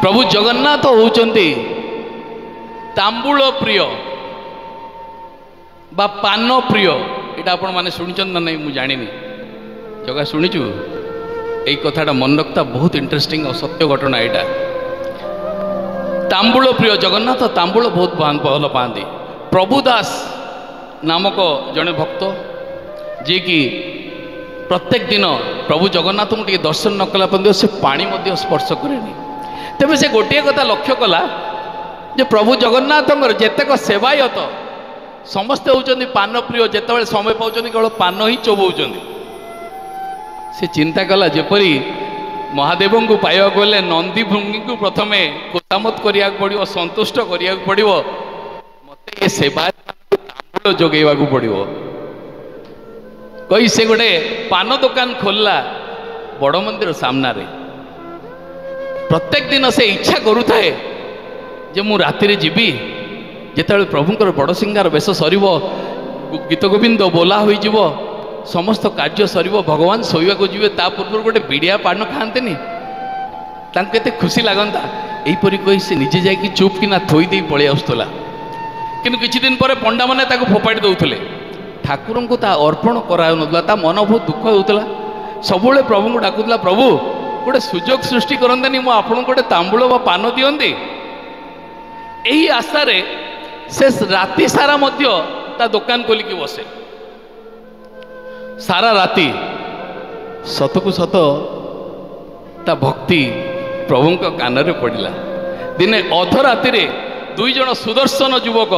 प्रभु जगन्नाथ होउचंती तांबूल प्रिय बा पान प्रिय। यहाँ आपण मैंने शुणिचन ना नहीं मुझे जानी जगह शुणीचु यही कथाटा मन रखता बहुत इंटरेस्टिंग और सत्य घटना यहाँ। तांबूल प्रिय जगन्नाथ तांबूल बहुत भल पाती। प्रभुदास नामक जड़े भक्त जी की प्रत्येक दिन प्रभु जगन्नाथ को दर्शन न कला से पानी स्पर्श करेनि। तेज से गोटे कथा लक्ष्य कला जे प्रभु जगन्नाथ जेतेक सेवायत समस्ते होउचंदी पान प्रिय जेतेबेले समय पाउचंदी केवल पान ही चोबौचंदी। से चिंता कला जेपरी महादेव को पाइबा गले नंदी भृंगी को प्रथमे खुशामत करिया पड़िवो संतुष्ट करिया पड़िवो मते ये सेवा तांबूल जोगेवा को पड़िवो कही से गोटे पान दुकान खोलला बड़ मंदिर सामना रे। प्रत्येक दिन से इच्छा करुथाए जे मु राति जीवी जिते प्रभुंर बड़ सिंगार बेश सर गीत गोविंद बोला हो समस्त कार्य सर भगवान शोवा को जी पूर्व गोटे बिड़िया पान खाते के खुशी लगता यहीपरि कही से निजे जा चुप किना थोईदे पलि आसला कि किछि दिन पर पंडा मैंने फोपाड़ी दौले ठाकुर को अर्पण करा मन बहुत दुख होता सब प्रभु को डाकुला प्रभु गोटे सुजोग सृष्टि करंतानी मु आपन गोटे तांबूल बा पान दियंती। यही आशा रे से राति सारा मध्य ता दुकान खोलिकी बसे सारा राति सतकु सत ता भक्ति प्रभु कान रे पड़िला। दिने अधराति रे दुई जन सुदर्शन युवक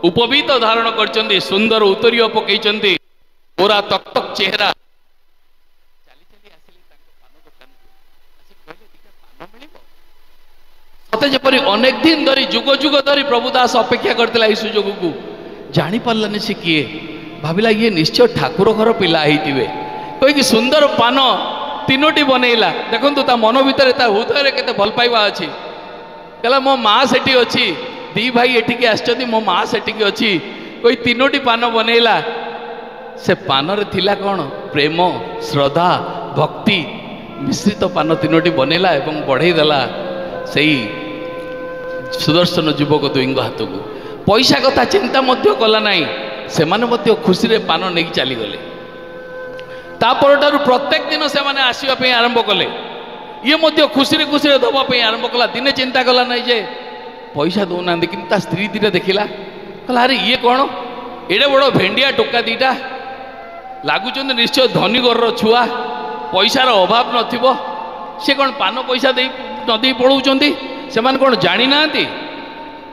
उपवीत धारण करचंदी सुंदर उत्तरीय पकईचंदी पूरा तक तक चेहरा सते जेपरी अनेक दिन धरी जुग जुग धरी प्रभुदास अपेक्षा करथिला ई सुजोग को जानी पारलानी से किए भाविला ये निश्चय ठाकुर घर पिला होइतिबे कहि सुंदर पान तीनोटी बनैला देखंतु ता मन भितर ता हृदय रे केते भल पाइबा अछि कहला मो मां सेठी अछि दी भाई एठी के आछथि मो मां सेठी के अछि कोई तीनोटी पान बनैला से पान रे थिला कोन प्रेम श्रद्धा भक्ति मिश्रित पान तीनोटी बनैला एवं बढ़ई देला सही सुदर्शन युवक दुईंग हाथ को पैसा कथा चिंता मध्य कला नाई से माने मध्य खुशी रे पान नहीं चली गले। तापर प्रत्येक दिन से माने आसीबा पे आरंभ कले ये मध्य खुशी रे दबा पे आरंभ कला। दिने चिंता कला नहीं जे पैसा दौना कि स्त्री दीटा देखिला कहला अरे ये कौन एडे बड़ भेंडिया टोका दीटा लगुच निश्चय धनी घर छुआ पैसार अभाव नथिबो से कौन पान पैसा दे नदी पड़ौचंदी से माने कौन जानी नांती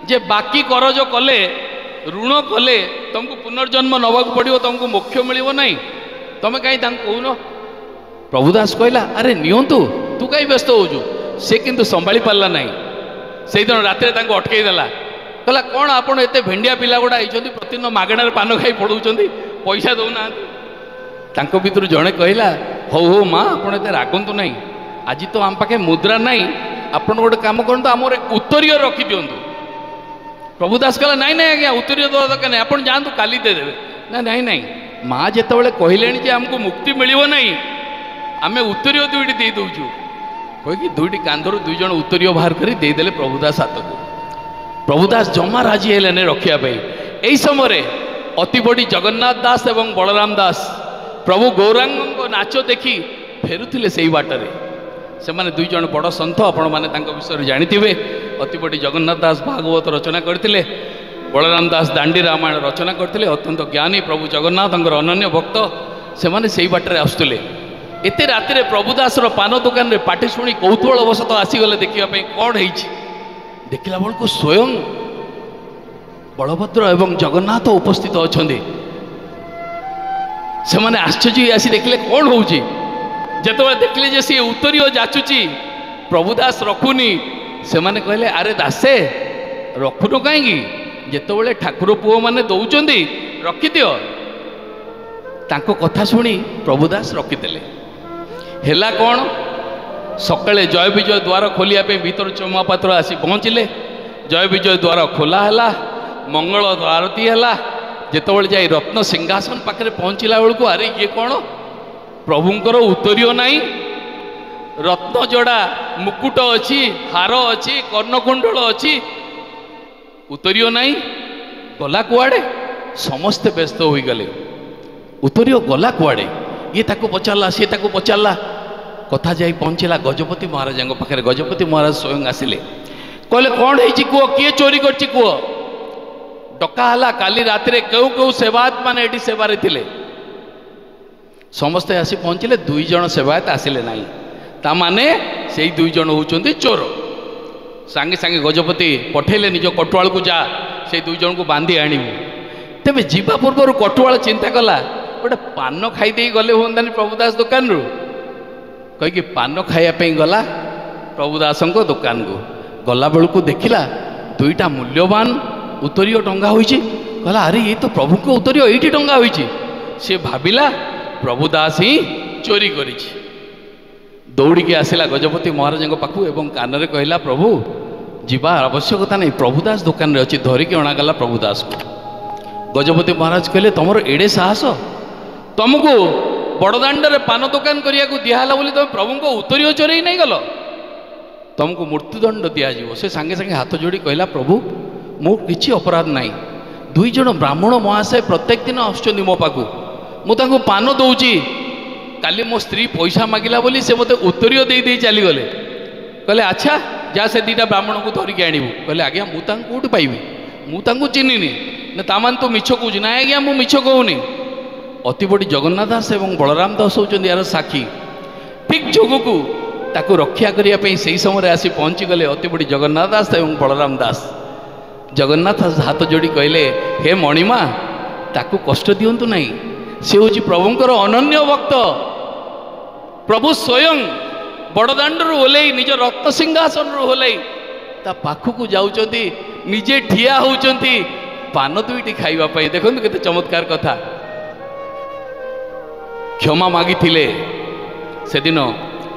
जे बाकी करज कले ऋण कले तुमको पुनर्जन्म नवाक पड़ो तुमको मोक्ष मिलिबो नहीं तमे कहीं कहून। प्रभुदास कहला अरे नियंतु तू कहीं व्यस्त होजु से किंतु संभाली पारला नहीं से दिन रात अटकई देला कहला कौन आपड़ एत भेंडिया पिला गुड़ा होती प्रतिदिन मागणार पान खाई पड़ौंट पैसा दौना भर जड़े कहला हौ हौ माँ आपड़ एत रागंतु नहीं आज तो आम पाखे मुद्रा नहीं आपड़ गोटे कम करूँ आम उत्तरीय रखी दिंतु। प्रभुदास कहला नाई नाई आज्ञा उत्तरीय दवा दरकार नहीं आप जातु काली देदेवे ना नाई नाई माँ जिते कहले आमको मुक्ति मिलिबो नहीं आम उत्तरीय दुईटी दे दौचु कहीकि दुईटी कांधर दुई जन उत्तरीय बाहर कर देदेले प्रभुदास हाथ को। प्रभुदास जमा राजी हेलेने रखापी यही समय अति बड़ी जगन्नाथ दास एवं बलराम दास प्रभु गौरांग नाच देखी फेरुथिले से बाटरे से माने दुई जन बड़ सन्थ आपण माने विषय जानिथिबे। अति बड़ी जगन्नाथ दास भागवत रचना करथिले बलराम दास दांडी रामायण रचना करथिले अत्यंत ज्ञानी प्रभु जगन्नाथ अनन्य भक्त से माने सेई बाटरे आसुथिले। एते राति रे प्रभुदास पान दुकान रे पाटी शुणी कौतूहल अवसत आसीगले देखिया कौन है देखला बेलू स्वयं बलभद्र एवं जगन्नाथ उपस्थित अच्छा से माने आश्चर्य आसी देखले कौन हो जिते देखले जे सी उत्तरीय जाचुची प्रभुदास रखुनी से माने कहले अरे दासे रखुनु कहीं जिते ठाकुर पुओ मैंने दौरान रखिदियो तांको कथा शुणी प्रभुदास रखिदेले। हेला कौन सकाळे जय विजय द्वार खोलिया पे भीतर चमापात्र आसी पहुँचिले जय विजय द्वार खोला है मंगल आरती है जितेबाला जाए रत्न सिंहासन पाखे पहुँचला बेलू अरे ये कौन प्रभुंकर उत्तरीय नाई रत्न जोड़ा मुकुट अच्छी हार अच्छी कर्णकुंडल अच्छी उतरियो नहीं गला कुआड़े समस्ते व्यस्त हो गले उतरियो गला कुआड़े ये ताको पचारला सी ताको पचारला कथा जाई पहुँचला गजपति महाराज पाखे गजपति महाराज स्वयं आसिले कहले कौन है कह किए चोरी करछि कह डकाला काली रात क्यों क्यों सेवायत माने एटी सेवारे थिले समस्ते आसी पहुँचले 2 जण सेवायत आसिले नहीं ता माने से 2 जण होउचंती चोर सांगे सांगे गजपति पठेले निज कटुआल को जा से 2 जण को बांधी आनिबु तेबे जीवा पूर्व कटुआल चिंता कला गोटे पान खाई गले हुंतानी प्रभुदास दुकान रु कहीकि पान खाइबा गला प्रभुदास दुकान को गला बेलू देखिला 2टा मूल्यवान उत्तरीय टंगा होइछि कहला अरे ये तो प्रभु को उत्तरीय एठी टंगा होइछि से भाविला प्रभुदास ही चोरी करिछि दौड़ी के आसिला गजपति महाराज पाखु एवं कान रे कहला प्रभु जीवा आवश्यकता नहीं प्रभुदास दुकान रे अछि धरिकी अणागला प्रभुदास को गजपति महाराज कहले तमर एडे साहस तुमको बड़दाण्ड रे पान दुकान करिया को दियाला बोली तुम प्रभु को उत्तरीय चोरी नहीं गल तुमको मृत्युदंड दिया से सांगे सांगे हाथ जोड़ी कहला प्रभु मो किछि अपराध नहीं 2 जण ब्राह्मण महाशय प्रत्येक दिन आसुचंदी मो पाखु मु तांको पान दउची काली मो स्त्री पैसा मागिला बोली से मते उत्तरीय दे दे चली गले कहले अच्छा जा से 2टा ब्राह्मण को धरिकी आनिबु कहले आज्ञा मु तांको कोठ पाइबी मु तांको चिन्हिनी ना तामान तो मिछ कहूँ ना आज्ञा मु मिछ कहूनी अति बड़ी जगन्नाथ दास एवं बलराम दास होउचंदी यार साक्षी ठीक जोगकू ताकू रक्षा करने से समय आसी पहुँची गले अति बड़ी जगन्नाथ दास एवं बलराम दास जगन्नाथ हाथ जोड़ी कहले हे मणिमा ताकू कष्ट दिंतु नहीं से हूँ प्रभुंकर अनन्य भक्त प्रभु स्वयं बड़दाण्ड ओल्लै निज रक्त सिंहासन ओल्लै ता पाखक जाउचंती निजे ठिया होउचंती पान 2टी खाइबा देखो केते चमत्कार कथा क्षमा मागी से दिन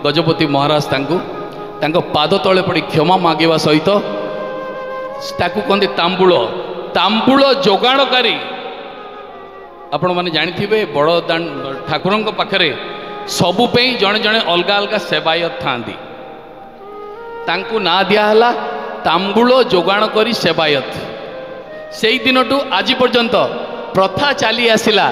गजपति महाराज तांको पाद तले पड़ी क्षमा मागिबा सहित ताकू कहते तांबूल जोगाणकारी आपण माने जानिथिबे बड़दाण्ड ठाकुर पाखरे सबु पे जड़े जड़े अलग अलग सेवायत थांदी तांकू ना दियाला तांबूल जोगाण करी सेवायत से दिन टू आज पर्यंत प्रथा चली आसिला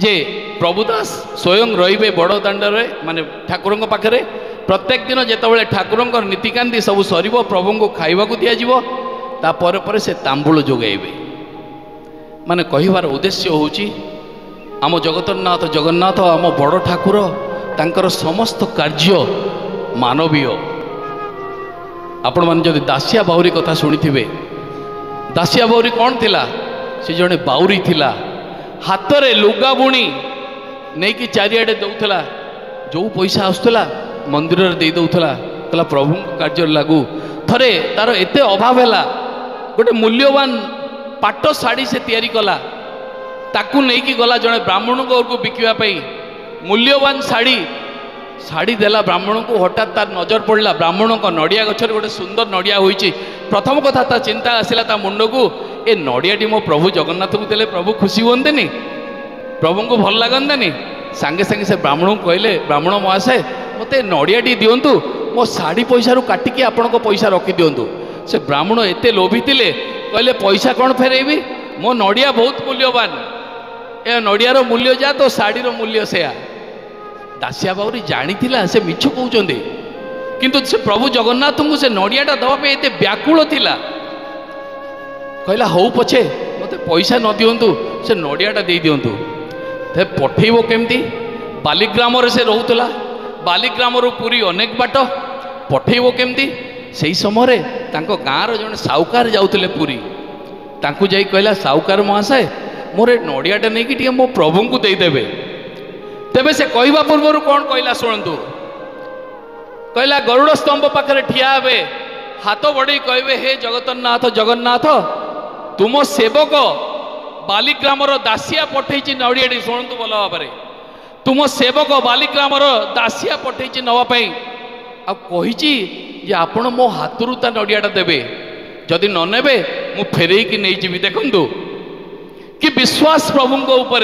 जे प्रभुदास स्वयं रहिबे बड़दाण्ड रे माने ठाकुर पाखरे प्रत्येक दिन जेतबेले ठाकुर नीतिकांति सब सर प्रभु को खाइबा को दिया जिवो ता परे परे से तांबूल जोगाइबे माने कहिबार उद्देश्य होउची आम जगन्नाथ जगन्नाथ आम बड़ ठाकुर तांकर समस्त कार्य मानवीय आपण माने जदि दासिया बाउरी कथा सुनिथिबे दासिया बाउरी कौन थिला से जड़े बाउरी थिला हाथ रे लुगा बुणी नहीं कि चारिआडे दउथला जो पैसा आसुला मंदिर रे दे दउथला कहला प्रभु कार्य लागू थरे तार एते अभाव हैला गोटे मूल्यवान पाट साड़ी से तैयारी कला ताकू नहीं कि गला जड़े ब्राह्मण को बिकिबा पई मूल्यवान साड़ी साड़ी देला ब्राह्मण को हठात तार नजर पड़ला ब्राह्मण को नड़िया गछर गोटे सुंदर नड़िया होईची प्रथम कथा ता चिंता आसिला ता मुंड को ए नड़ियाटी मो प्रभु जगन्नाथ को देले प्रभु खुशी होंतेनी प्रभु को भल लगंतेनी सांगे सांगे से ब्राह्मण को कहले ब्राह्मण महाशय मते नड़ियाटी दियंतु मो साड़ी पैसा रु काटिकी आपण को पैसा रखी दियंतु से ब्राह्मण एते लोभी थिले कहले पैसा कौन फेरेबी मो नड़िया बहुत मूल्यवान ए नड़ियार मूल्य जा तो साड़ीर मूल्य सेया दासिया बाउरी जानी से मिछ कहते किंतु से प्रभु जगन्नाथ को से नड़ियाटा दवाई एते व्याकुल थिला कहला हौ पछे मते पैसा न दियंतु से नड़ियाटा दे दियंतु ते पठेइबो केमती बालीग्राम रे से रहउतला बालीग्राम रु पुरी अनेक बाट पठेइबो केमती सेही समय तांको गाँर जने साहुकार जाउतले पुरी तांको जाई कहला साहुकार महाशय मोर नड़ियाटा नहीं कि मो प्रभु को देदेवे तेबे से कहवा पूर्व कौन कहला शुणु कहला गरुड़ स्तंभ पाखे ठिया हे हाथ बढ़े कहे हे जगन्नाथ जगन्नाथ तुम सेवक बालीग्राम दासिया पठे नड़ियाटी शुणु भल भाव तुम सेवक बालीग्राम दासिया पठे नवापाई आही आपण मो हाथ ता नड़ियाटा देवे जदि न नेबे मु फेरे कि नहीं जी देखु कि विश्वास प्रभु ऊपर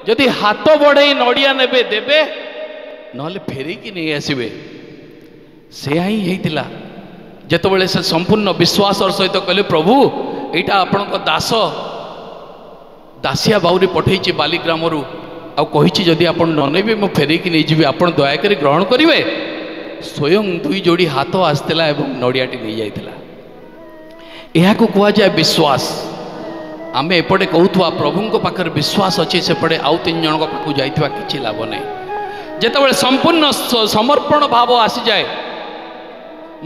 जदि हाथ बढ़े नड़िया नेबे देबे नहले फेरिकी नहीं आसबे से ही होता जितेबाला से संपूर्ण विश्वास सहित कहले प्रभु यहाँ आपण दास दासिया बाउरी पठे बालीग्राम कही जदि आप ननेबे मु फेरिकी नहीं जी आप दयाकोरी ग्रहण करेंगे स्वयं दुई जोड़ी हाथ आसला एवं नड़ियाटी नहीं जाता यह कह जाए विश्वास आमे एपटे कहूवा प्रभु पाखे विश्वास अच्छे सेपटे आउ तीन जन पाक जाइवा किसी लाभ नहीं जितेबाला संपूर्ण समर्पण भाव आसी जाए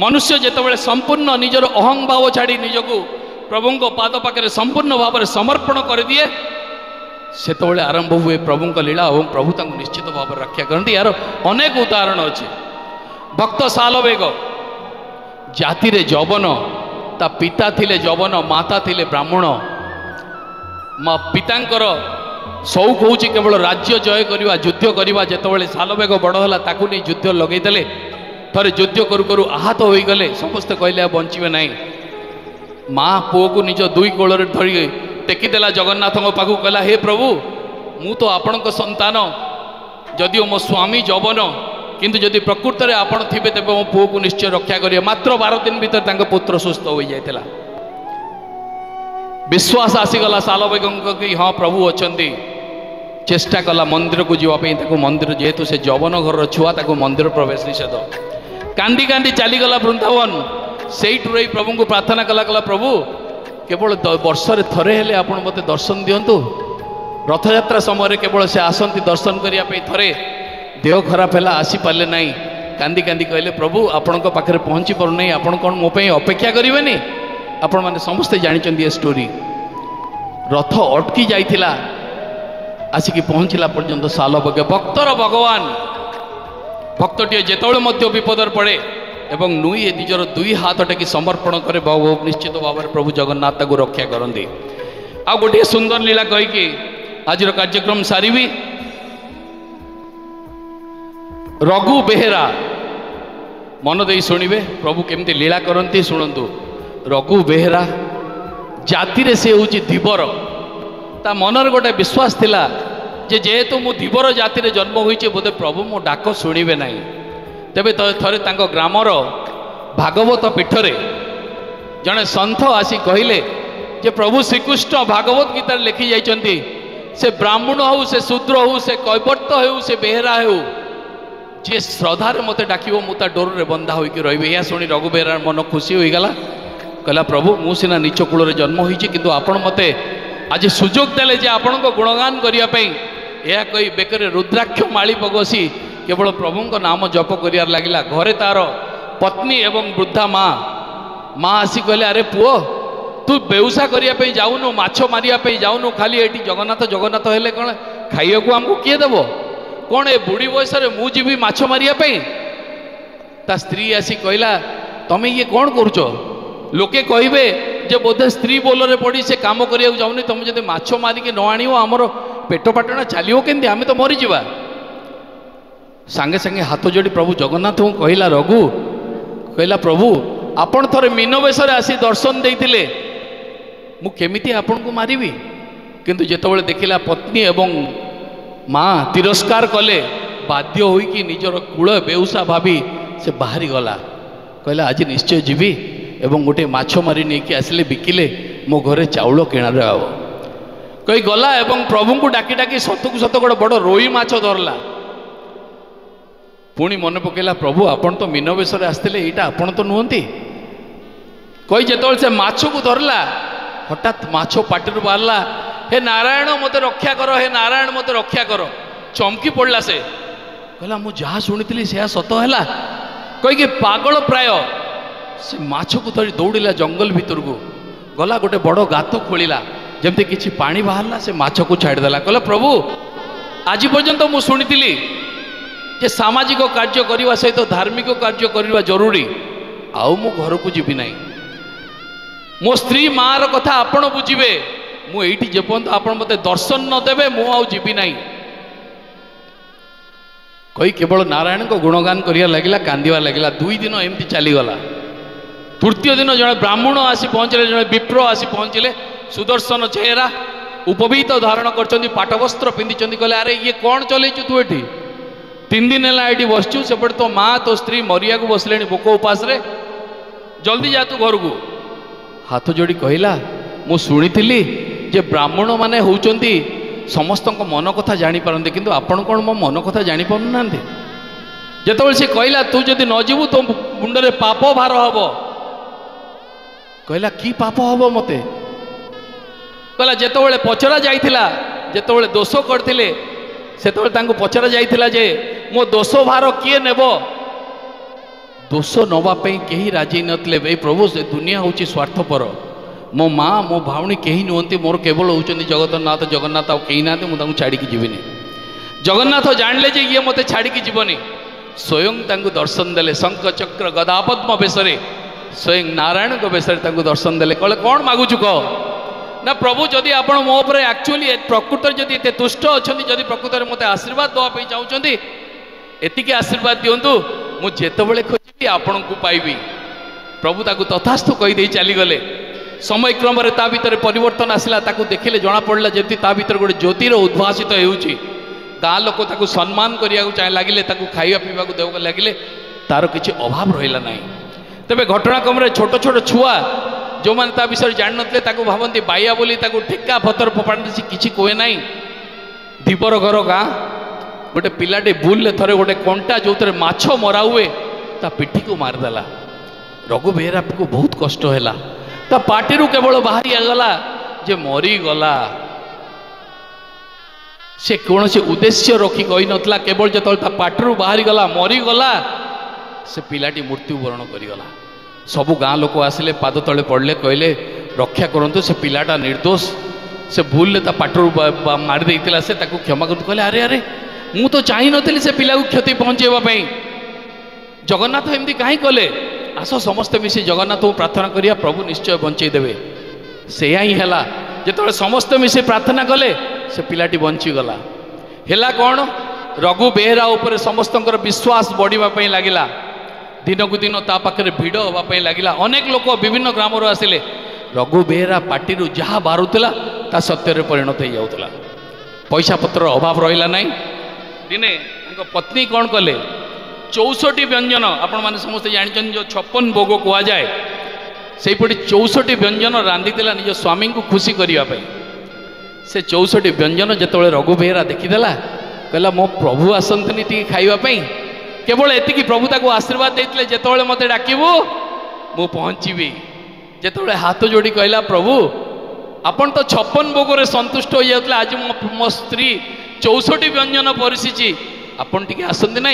मनुष्य जितेबाला संपूर्ण निजर अहं भाव छाड़ी निजक प्रभु पाद पाखे संपूर्ण भाव में समर्पण कर दिए सेतबले आरंभ हुए प्रभु लीला और प्रभु तांको निश्चित भाव में रक्षा करती यार अनेक उदाहरण अच्छे भक्त सालवेग जाति रे जवन ता पिता थिले जवन माता थिले ब्राह्मण माँ पितांकर शौक हूँ केवल राज्य जय करवा युद्ध करवा जितेबाला सालवेग बड़ है ताकू नहीं युद्ध लगेदेले थरे युद्ध करू करू आहत हो गले समस्ते कहले बंचे ना माँ पुओ को निज दुई कोल धरी टेकीदेला जगन्नाथ पाखु कहला हे प्रभु मु तो आपण संतान जदिओ मो स्वामी जवन किंतु जदि प्रकृत में आपण थे तेज मो पुओ को निश्चय रक्षा करेंगे मात्र 12 दिन भीतर तांको पुत्र सुस्थ हो जाता विश्वास आसीगला सालवेग कि हाँ प्रभु अच्छी चेष्टा कला मंदिर को जावाई मंदिर जेहेतु से जवन घर छुआ मंदिर प्रवेश निषेध कांदी कांदी चलीगला वृंदावन से प्रभु को प्रार्थना कला कला प्रभु केवल वर्ष थरे हेले आपण मते दर्शन दिंतु रथयात्रा समय केवल से आसती दर्शन करने थरे देह खराब है आसी पारे ना कांदी कांदी कहले प्रभु आपण पाखे पहुँची पारना आपण कौन मो अपेक्षा करेंगे आपण मैंने समस्ते जानते स्टोरी रथ अटकी जाइथिला आसिकी पहुँचला पर्यंत सालवेग भक्तर भगवान भक्तटी जितेबाला विपदर पड़े एवं नुई निजर दुई हाथ टेकी समर्पण करे निश्चित भाव में प्रभु जगन्नाथ को रक्षा करते आ गोटे सुंदर लीला कहीकि आज कार्यक्रम सारी रघु बेहेरा मन दे शुणवे प्रभु केमती लीला करती शुणु रघु बेहेरा जाति रे से हूँ धीवर ता मनर गोटे विश्वास थिला जे जेहेतु मु धीवर जाति रे जन्म होइचे बोधे प्रभु मो डाक शुणवे ना तेबे थरे तांको ग्रामर भागवत पीठरे जड़े सन्थ आसी कहले जे प्रभु श्रीकृष्ण भागवत गीता लिखि जाइछन्ति से ब्राह्मण हो से शूद्र हो से कैवर्त हो से बेहेरा हो जे श्रद्धार मते डाकिबो मुता डोर रे बंधा होइके रहिबे या सुनी रघु बेहेरा मन खुशी होई गला कहला प्रभु मु सिना नीच कूल रे जन्म होइछि किंतु आपण मते आज सुजोग देले जे आपण को गुणगान करिया पई या कहि बेकरे रुद्राक्ष माली पगसी केवल प्रभु नाम जप कर लगिला घरे तार पत्नी एवं वृद्धा माँ माँ आसी कहले अरे पुओ तू बेउसा करने जाऊनु माछ मारिया जाऊनु खाली ये जगन्नाथ जगन्नाथ हेले कौन खाइया को आमको किए देव कौन ए बुढ़ी बयस मु जीवी माछ मारिया ता स्त्री आसी कहला तमें ये कौन करुच लोके कहे जे बोधे स्त्री बोलरे पड़ी से काम करिया जाऊनी तुम जब माछ मारिक न आण आमर पेट पाटना चलो केमती आम तो मरीजा सांगे सांगे हाथ जोड़ी प्रभु जगन्नाथ को कहला रघु कहला प्रभु आपण थरे मीन बेश आसी दर्शन देते मु केमिति आपण को मारिबी किंतु जेतबेले देखिला पत्नी एवं माँ तिरस्कार कले बाध्य होइकी निजर कूल बेउसा भाभी से बाहरी गला कहला आज निश्चय जीवी एवं गोटे माछ मारी नहीं कि आसिले बिकिले मो घरे चाउल किणार आव कही गला एवं प्रभु को डाकी डाकी सतकु सत गोटे बड़ रोई माछ धरला पुणी मन पकेला प्रभु आपण तो मीन बेश आसते यहाँ आपण तो नुहति कही जो से माछ को धरला हठात माछ पाटी बाहरला हे नारायण मत रक्षा कर हे नारायण मत रक्षा कर चमकी पड़ला से कहला मु जहाँ शुणी से सत है कहीकि पागल प्राय से माछ को धरी दौड़ा जंगल भितर को गला गोटे बड़ गात खोलिला जमती किसी पानी बाहरला से माछ को छाड़देला कहला प्रभु आज पर्यंत मु शुणी जे सामाजिक कार्य करने सहित धार्मिक कार्य करने जरूरी आउ मु घर को जीवी ना मो स्त्री माँ र कथा आपण बुझे मुझे जेपर्यंत आपण मते दर्शन नदेवे मु आउ जीवी ना कही केवल नारायण को गुणगान करिया लगिला कांदिया लगिला 2 दिन एमती चलीगला तृतीय दिन जड़े ब्राह्मण आसी पहुँचले जड़े विप्र आसी पहुँचले सुदर्शन चेहरा उपवीत धारण कर पाटवस्त्र पिंधि कहले अरे ये कौन चलैचु तू एठी 3 दिन है ये बसचु सेपटे तो माँ तो स्त्री मरिया को बसले भोक उपास जल्दी जा तू घर को हाथ जोड़ी कहला मु शुणी जे ब्राह्मण माने होउचंती समस्त मन कथा जापारते किंतु आपण कौन मो मन कथा जापार ना जिते सी कहला तू जदि न जीवु तो मुंडे पाप भार हम कहला कि पाप हम मते कहला जिते पचरा जाइथिला जिते दोष करथिले सेतबेले तांको पचरा जाइथिला जे मो दोष भार किए नेब दोष नवा कहीं राजी नथिले ए प्रभु से दुनिया होची स्वार्थपर मो माँ मो भावनी कहीं नुहति मोर केवल होउचंती जगन्नाथ जगन्नाथ आ कहीं ना मुझे छाड़ी जीवनी जगन्नाथ जानले जे ये मते छाड़ी जीवनी स्वयं तांको दर्शन देले शंख चक्र गदा पद्म बेसरे स्वयं नारायण को बेसरे तांको दर्शन देले कहले कौन मागुचु कह ना प्रभु जदि आपण मो पर एक्चुअली प्रकृत जदि एते तुष्ट अछंती जदि प्रकृत मते आशीर्वाद दवा पे चाहउचंती एतिके आशीर्वाद दियंतु मु जेतेबेले खोजिबी आपण को पाइबी प्रभु ताकू तथास्तु कहि दे चली गले समय क्रम ता भीतर परिवर्तन आसला ताकू देखिले जना पड़ला जति ता भीतर गोटे ज्योतिर उद्भासित होउची गाँ लोक ताकू सम्मान करिया चाहे लगिले ताकू खाइबा पीबा को देवा लगिले तार किछि अभाव रहिला नाही तबे घटनाक्रम रे छोट छोट छुआ जो माने ता विषय जान नथले ताकू भावंती बाया बोली ताकू ठेका पत्थर फोपाड़ी से किछि कोए नाही दीपर घर गाँ गोटे पिलाटे भूल थरे गोटे कंटा जो थे माछ मरा हुए ता पिठी को मारदेला रघु बेहरा को बहुत कष्ट है ता पार्टी केवल बाहरी आगला जे मरी गला से कौन से उद्देश्य रखी कही नथला केवल जो ता पार्टी बाहरी गला मरी गला से पिलाटी मृत्युवरण करगला सबू गाँ लोक आसिले पाद तले पड़ले कहले रक्षा करंतु से पिलाटा निर्दोष से भूल ता पार्टी मारी देइतिला से ताकू क्षमा करतु कहले अरे अरे मु तो चाही नथिली से पिला को क्षति पहुंचेबा पई जगन्नाथ एमती कहीं कले आस समस्ते मिसी जगन्नाथ को प्रार्थना करिया प्रभु निश्चय बंचई देवे से ही है जिते समस्ते मिसी प्रार्थना कले से पिलाटी बंची गला हेला कौन रघु बेहरा उपर समस्त विश्वास बढ़ापी लगिला दिन को दिन ता पाखे भिड़ हाँपाई लगिला अनेक लोक विभिन्न ग्राम आसिले रघु बेहरा पार्टी जहाँ बारुला ता सत्य परिणत हो जाऊला पैसा पत्र अभाव रहा नहीं दिने पत्नी कौन कले 64 व्यंजन आपण मैंने समस्त जानते जो 56 भोग कह जाए से पटी 64 व्यंजन रांधि निज स्वामी को खुशी करने से 64 व्यंजन जिते रघु बेहरा देखीदेला कहला मो प्रभु आसतनी टी खावाई केवल एति प्रभु ताको आशीर्वाद देते जिते मत डाकबू मु पहुँची जिते हाथ जोड़ी कहला प्रभु आपन तो 56 भोग संतुष्ट हो जाता आज मो स्त्री 64 व्यंजन परिशिची आपन टी आसती ना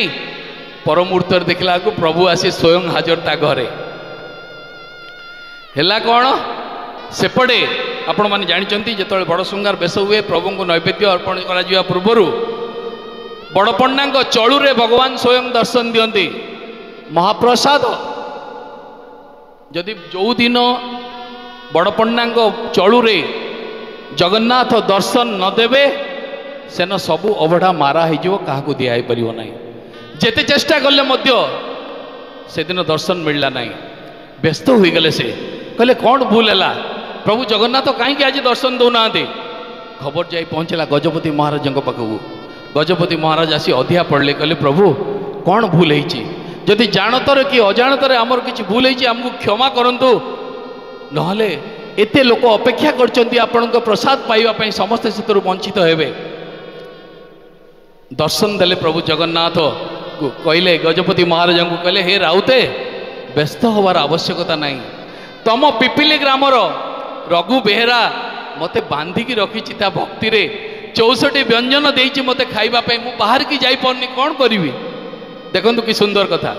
पर मुहूर्त देखला को प्रभु आसी स्वयं हाजर ता घरे हेला कौन सेपटे आपण मैंने जानते जिते बड़ श्रृंगार बेश हुए प्रभु को नैवेद्य अर्पण करा पूर्वर बड़ पंडा चलू रे भगवान स्वयं दर्शन दियंती महाप्रसाद जदि जो दिन बड़ पंडा चलू रे जगन्नाथ दर्शन नदेवे सेन सबू अवढ़ा मारा हो क्या दिखाई पार ना जेते चेष्टा कले से दिन दर्शन मिलला नहीं व्यस्त हो गले से कहले कौन भूल है प्रभु जगन्नाथ कहीं आज दर्शन दौना खबर जाई पहुँचला गजपति महाराज पाखक गजपति महाराज आसी अधिया पड़े कहले प्रभु कौन भूल है जदि जानतर कि अजाणतर आमर किसी भूल है आमको क्षमा करंतु नहले एते लोक अपेक्षा करछंती आपनक प्रसाद पाइबा समस्ते से वंचित हेबे दर्शन देले प्रभु जगन्नाथ कहले गजपति महाराज को कहले हे राउते व्यस्त होवार आवश्यकता नहीं तम पिपिली ग्रामर रघु बेहरा मते बांधिकी रखी भक्ति रे 64 व्यंजन देइछि मते खाइबा पई मु बाहर की जाई परनी कोन करिवि देखंतु कि सुंदर कथा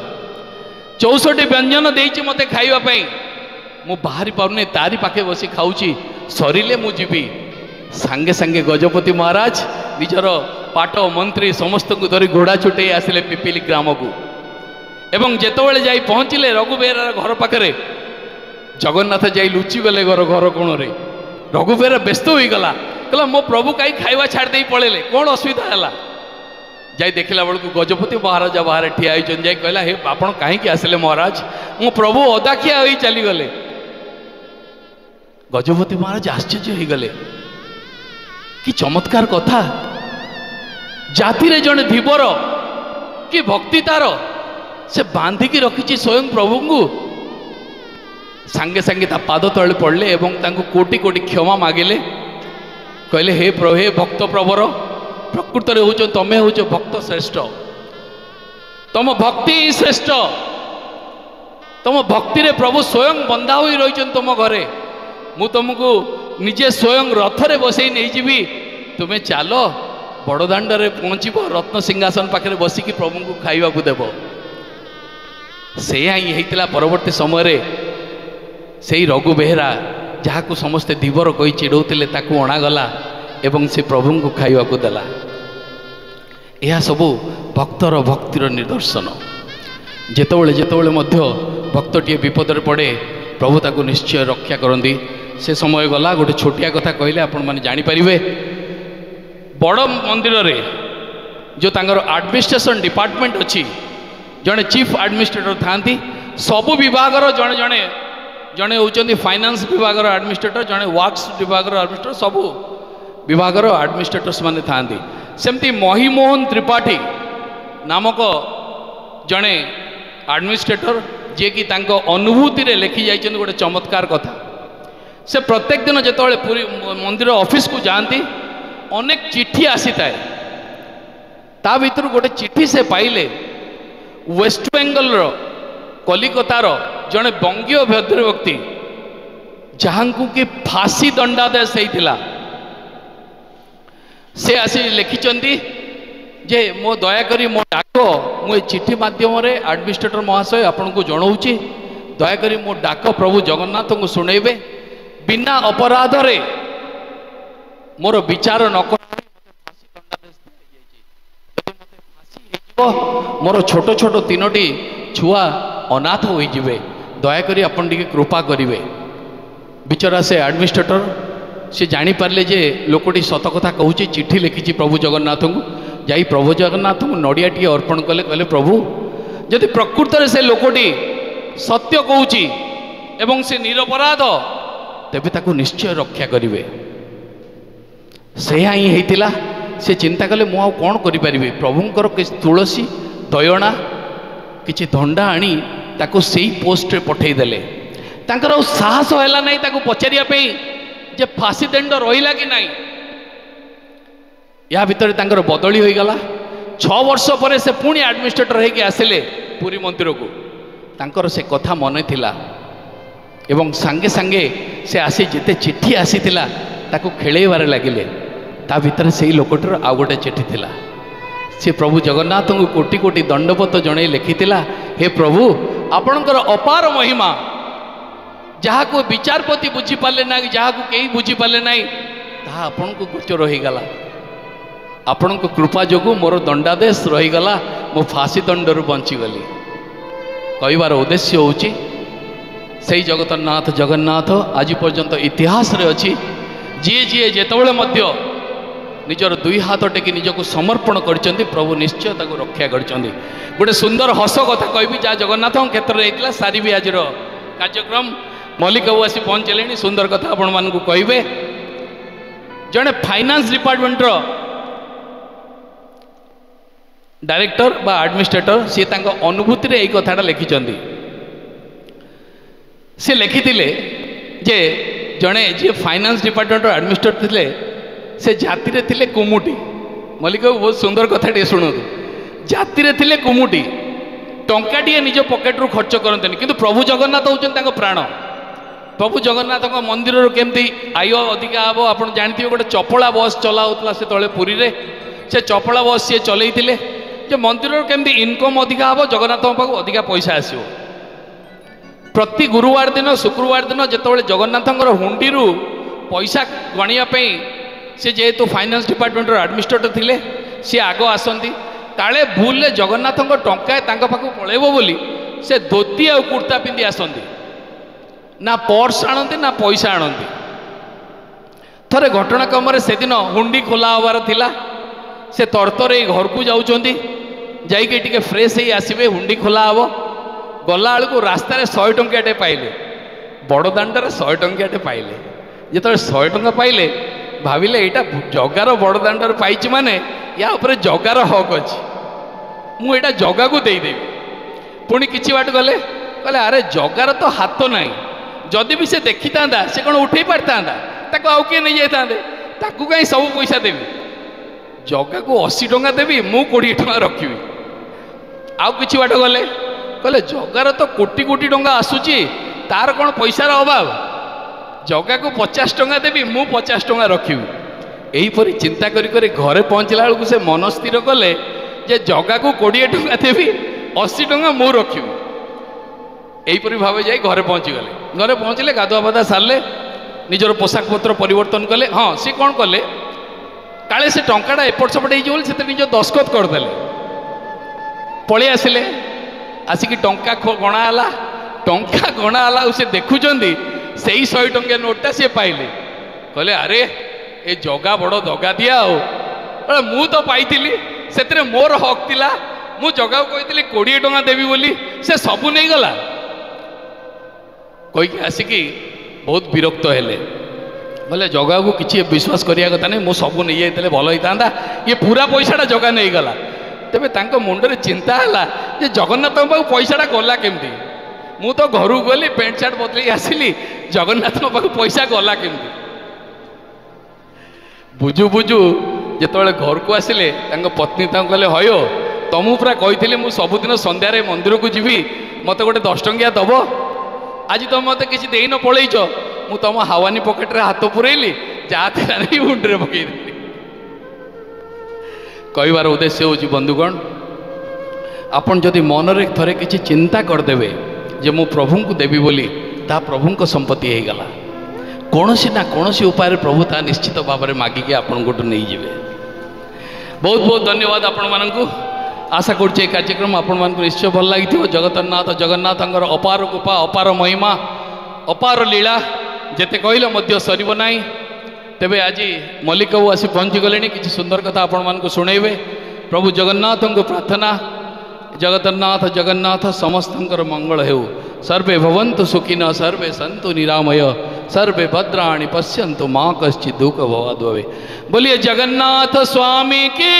64 व्यंजन देइछि मते खाइबा पई मु बाहर पाउनी तारी पाखे बसी खाउछि सरिले मु जीवी सांगे सांगे गजपति महाराज निजर पाट मंत्री समस्त को धरी घोड़ा छुटे आसिले पिपिली ग्राम को एवं जेतबेले जाई पहुँचिले रघु बेहरा घर पाखे जगन्नाथ जाई लुचि गले घर कोण रे रघु बेहरा व्यस्त हो गला कहला मो प्रभु कहीं खाइबा छाड़ दे पड़ेले कौन असुविधा है जाई देखला बेलू गजपति महाराज बाहर ठिया होइछन जाई कहला हे आपण कहीं आसिले महाराज मो प्रभु अदाखिया होई चली गले गजपति महाराज आश्चर्य हो गले कि चमत्कार कथा जाति रे जने धीवर कि भक्ति तार से बांधिकी रखी स्वयं प्रभु को सांगे सांगे ता पाद तले पड़े एवं तांको कोटि कोटि क्षमा मागिले कहले हे प्रभु हे भक्त प्रवर प्रकृत रे होचो तमे होचो भक्त श्रेष्ठ तम भक्ति श्रेष्ठ तम भक्ति रे प्रभु स्वयं बंधा होई रही तुम घरे मु तुमको निजे स्वयं रथरे बसई नहीं जीवी तुम्हें चल बड़दाण्ड रे पहुँचब रत्न सिंहासन पाखे बसिकी प्रभु को खाइबा को देव से ही होता परवर्ती समय से रघु बेहेरा जहाँ को समस्ते दिवर कही चिड़ौले ताकू अणागला एवं से प्रभु को खाइबा को देला। यह सबू भक्तर भक्तिर निदर्शन जेतोले जेतोले मध्य भक्तटी विपद पड़े प्रभु ताकू निश्चय रक्षा करती से समय गला गोटे छोटिया कथा कहले आपण माने जानि परिबे बड़ मंदिर रे जो तांगर एडमिनिस्ट्रेशन डिपार्टमेंट अच्छी जड़े चीफ एडमिनिस्ट्रेटर थांती सबु विभाग जड़े जड़े जड़े होचंदी फाइनेंस विभाग एडमिनिस्ट्रेटर जड़े वर्क्स विभाग एडमिनिस्ट्रेटर सबु विभाग एडमिनिस्ट्रेटर्स माने थांती सेमती महिमोहन त्रिपाठी नामक जड़े एडमिनिस्ट्रेटर जे कि तांको अनुभूति रे लेखि जाइछन गोटे चमत्कार कथा से प्रत्येक दिन जेतोले पूरी मंदिर ऑफिस को जाती अनेक चिट्ठी आसी थाए ता भीतर गोटे चिट्ठी से पाइले वेस्ट बेंगल कलिकतार जड़े बंगीय भद्र व्यक्ति जहाँ कि फांसी दंडादेश होता से आसी लिखिं जे मो दयाकोरी मो डाक मु चिट्ठी माध्यम एडमिनिस्ट्रेटर महाशय आपन को जनाऊँगी दयाकोरी मो डाक प्रभु जगन्नाथ को शुणेबे बिना अपराध रे मोर विचार न मोर छोट छोट तीनोटी छुआ अनाथ हो जिवे दयाकोरी आपन टिके कृपा करिवे बिचरा से एडमिनिस्ट्रेटर से जानी पारले जे लोकटी सत कथा कहूची चिट्ठी लिखिची प्रभु जगन्नाथ को जाई प्रभु जगन्नाथ को नड़िया टी अर्पण कले कहले प्रभु जदि प्रकृत रे से लोकटी सत्य कहूची एवं से निरपराध तेबे ताकू निश्चय रक्षा करिवे से ही होता से चिंता कले मु कौन करि प्रभुंकर किसी तुलसी दयणा किसी धंडा आनी ताकू से पोस्ट रे पठेदेले तांकर साहस है ना ताकू पचारिया जे फांसी दंड रहा कि नहीं या भितर तांकर बदली हो गला 6 वर्ष पर से पुणी एडमिनिस्ट्रेटर होके आसिले पुरी मंदिर को तांकर से कथा मन थिला एवं सांगे सांगे से आसी जिते चिट्ठी आसीथिला ताकू खेलैबार लगिले ता भितर से लोकटर आउ गोटे चिट्ठी थिला से प्रभु जगन्नाथ को कोटि कोटि दंडवत जणे लिखिथिला हे प्रभु आपणकर अपार महिमा जहाँ को विचारपति बुझी पारे ना जहाँ को कहीं बुझी पारे ना ता आपण को गोचर हो गला आपण को कृपा जोगु मोर दंडादेश रहीगला मो फांसी दंडर बंचीगली कहबार उद्देश्य होची से जगन्नाथ जगन्नाथ आज पर्यंत इतिहास रे अच्छी जी जी जेतबेले मध्य निजर दुई हाथ टेकी निजको समर्पण करचंदी प्रभु निश्चय ताको रक्षा करचंदी गोटे सुंदर हस कथा कहबी जा जगन्नाथ क्षेत्र में होता सारी भी आज कार्यक्रम मल्लिक बाबू आसी पहुँचले सुंदर कथा आपण मानकु कहबे जड़े फाइनेंस डिपार्टमेंट डायरेक्टर बा एडमिनिस्ट्रेटर सी तांको अनुभूति रे एई कथाटा लिखिचंदी से लिखिथिले जे जड़े जी फाइनेंस डिपार्टमेंट एडमिनिस्ट्रेटर थिले से जाति रे थिले कुमुटी मल्लिक बाबू बहुत सुंदर कथाटे शुणुतु जाति रे थिले कुमुटी टंकाटिए निज पकेट रू खर्च करते किंतु प्रभु जगन्नाथ होचन तांको प्राण प्रभु जगन्नाथ मंदिर केमती आय अधिका हम आप जानते गोटे चपला बस चला होता से तले पुरी रे से चपला बस सी चलते जे मंदिर केमती इनकम अधिका हम जगन्नाथ पाक अधिका पैसा आसो प्रति गुरुवार दिन शुक्रवार दिन जिते जगन्नाथ हुंडी पैसा गणियापी से जेहेतु फाइनेंस डिपार्टमेंट एडमिनिस्ट्रेटर थिले सी आग आसती काले भूल जगन्नाथ टंका पाखु पलैब बोली से धोती आ कुर्ता पिंधि आसती ना पर्स आणती ना पैसा आणती थरे घटनाक्रम से दिन हुंडी खोला हबार थिला से तरतर घर को जाऊँगी जाइए फ्रेश ही आसबे हुंडी खोला हम गला बेलू रास्त 100 टंकियाटे पाइले बड़दाण्डर 100 टंकियाटे पाइले जो 100 टंका पाइले भाविले यहाँ जगार बड़दाण्डर पाई माने या ऊपर जगार हक अच्छी मुझे जगा को देदेवी पुणी किसी बाट गले कहले अरे जगार तो हाथ ना जदि भी से देखी था से कौन उठे पारता आउ किए नहीं जाते ताकू कहीं सब पैसा देवी जगा को 80 टंका देवी मु 20 टंका रखी आउ किसी बाट गले कहले जगार तो कोटी कोटी टंका आसूची तार कौन पैसार अभाव जगा को 50 टंका देवी मु 50 टंका रखी यहीपरी चिंता करी घरे पहुँचला बेलू से मन स्थिर कले जे जगा को 20 टंका देवी 80 टंका मु रखी यहीपरी भाव जाए घरे पहुँची गले घरे पहुँचले गाधुआ पाधा सारे निजर पोशाक पत्र परिवर्तन कले हाँ सी कौन कले काले से टंकाटा एपट सेपट हो निज दस्खत करदे पलि आसिले आसिक टंका गणाला टंका गणाला से देखुं से 100 टंका नोटा सी पाइले कहले अरे ए जगा बड़ दगा दिया मु तो पाई से मोर हक थिला मु जगा को कही 20 टंका देवी बोली से सबू नहीं गला कहीकि आसिकी बहुत विरक्त हेले बोले जगा को किसी विश्वास करिया कथा नहीं मु सबू नहीं जाते भल होता ये पूरा पैसाटा जगा नहीं गला तेबे तांको मुंडरे चिंता है जे जगन्नाथ पाक पैसाटा गला केमती मु तो घर गली पेंट सार्ट बदल आसिली जगन्नाथ पाक पैसा गला केमती बुझु बुझु जिते घर को आसिले पत्नी कहले हयो तुमु पूरा कही मु सबुदिन संध्यारे मंदिर को जीवी मत गोटे 10 टंकिया दब आज तुम मत किसी देन पलैच मु तुम हावानी पकेट रे हाथ पुरैली जहाँ नहीं मुंडे पकईदेली कहबार उद्देश्य हूँ बंधुगण आपन जदि मनरे थरे किसी चिंता करदेवे जे मु प्रभु को देवी बोली ता प्रभु को संपत्ति हो गला कौन ना कौन उपाय प्रभु ता निश्चित भाव में मागिकी आपण को नहीं जावे बहुत बहुत धन्यवाद आपण मानू आशा करुचे कार्यक्रम आपण मानक निश्चय भल लगी जगन्नाथ जगन्नाथ अपार कृपा अपार महिमा अपार लीला जेते कहले मध्य सरीब नाई तेबे आज मल्लिक बाबू आसी पहुँची गले किसी सुंदर कथा आपण मानक शुणेबे प्रभु जगन्नाथ को प्रार्थना जगन्नाथ जगन्नाथ समस्तंकर मंगल हेउ सर्वे भवन्तु सुखिनः सर्वे सन्तु निरामय सर्वे भद्राणि पश्यन्तु मां कश्चित् दुःख भवाद् भवेत् बोलिए जगन्नाथ स्वामी की।